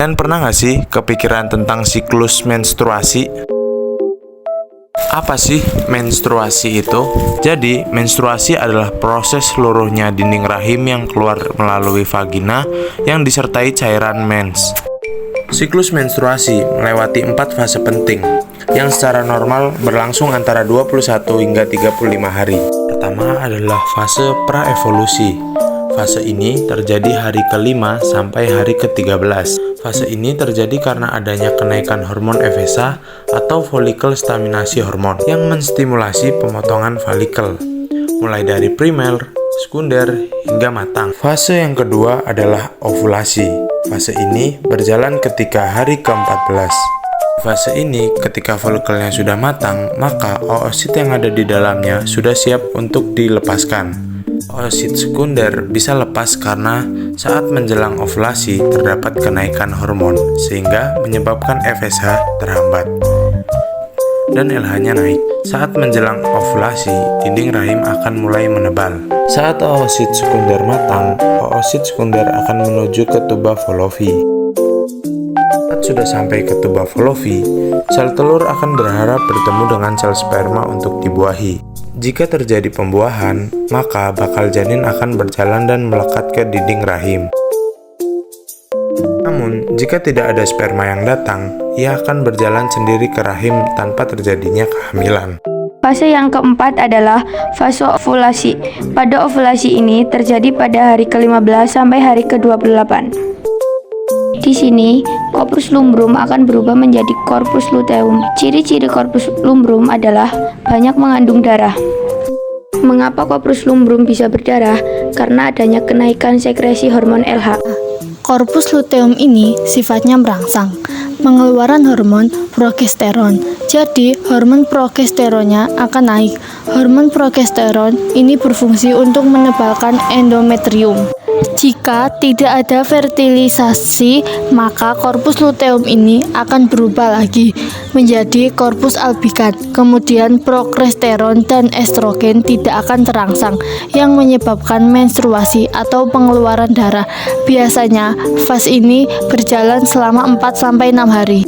Kalian pernah nggak sih kepikiran tentang siklus menstruasi? Apa sih menstruasi itu? Jadi, menstruasi adalah proses seluruhnya dinding rahim yang keluar melalui vagina yang disertai cairan mens. Siklus menstruasi melewati 4 fase penting yang secara normal berlangsung antara 21 hingga 35 hari. Pertama adalah fase praevolusi. Fase ini terjadi hari ke-5 sampai hari ke-13. Fase ini terjadi karena adanya kenaikan hormon FSH atau follicle staminasi hormon yang menstimulasi pemotongan folikel, mulai dari primer, sekunder, hingga matang. Fase yang kedua adalah ovulasi. Fase ini berjalan ketika hari ke-14. Fase ini, ketika folikelnya sudah matang, maka oosit yang ada di dalamnya sudah siap untuk dilepaskan. Oosit sekunder bisa lepas karena saat menjelang ovulasi terdapat kenaikan hormon sehingga menyebabkan FSH terhambat dan LH-nya naik. Saat menjelang ovulasi, dinding rahim akan mulai menebal. Saat oosit sekunder matang, oosit sekunder akan menuju ke tuba Fallopi. Saat sudah sampai ke tuba Fallopi, sel telur akan berharap bertemu dengan sel sperma untuk dibuahi. Jika terjadi pembuahan, maka bakal janin akan berjalan dan melekat ke dinding rahim. Namun, jika tidak ada sperma yang datang, ia akan berjalan sendiri ke rahim tanpa terjadinya kehamilan. Fase yang keempat adalah fase ovulasi. Pada ovulasi ini terjadi pada hari ke-15 sampai hari ke-28. Di sini, corpus lumbrum akan berubah menjadi corpus luteum. Ciri-ciri corpus lumbrum adalah banyak mengandung darah. Mengapa corpus lumbrum bisa berdarah? Karena adanya kenaikan sekresi hormon LH. Corpus luteum ini sifatnya merangsang, pengeluaran hormon progesteron. Jadi, hormon progesteronnya akan naik. Hormon progesteron ini berfungsi untuk menebalkan endometrium. Jika tidak ada fertilisasi, maka corpus luteum ini akan berubah lagi menjadi corpus albikat. Kemudian progesteron dan estrogen tidak akan terangsang yang menyebabkan menstruasi atau pengeluaran darah. Biasanya fase ini berjalan selama 4-6 hari.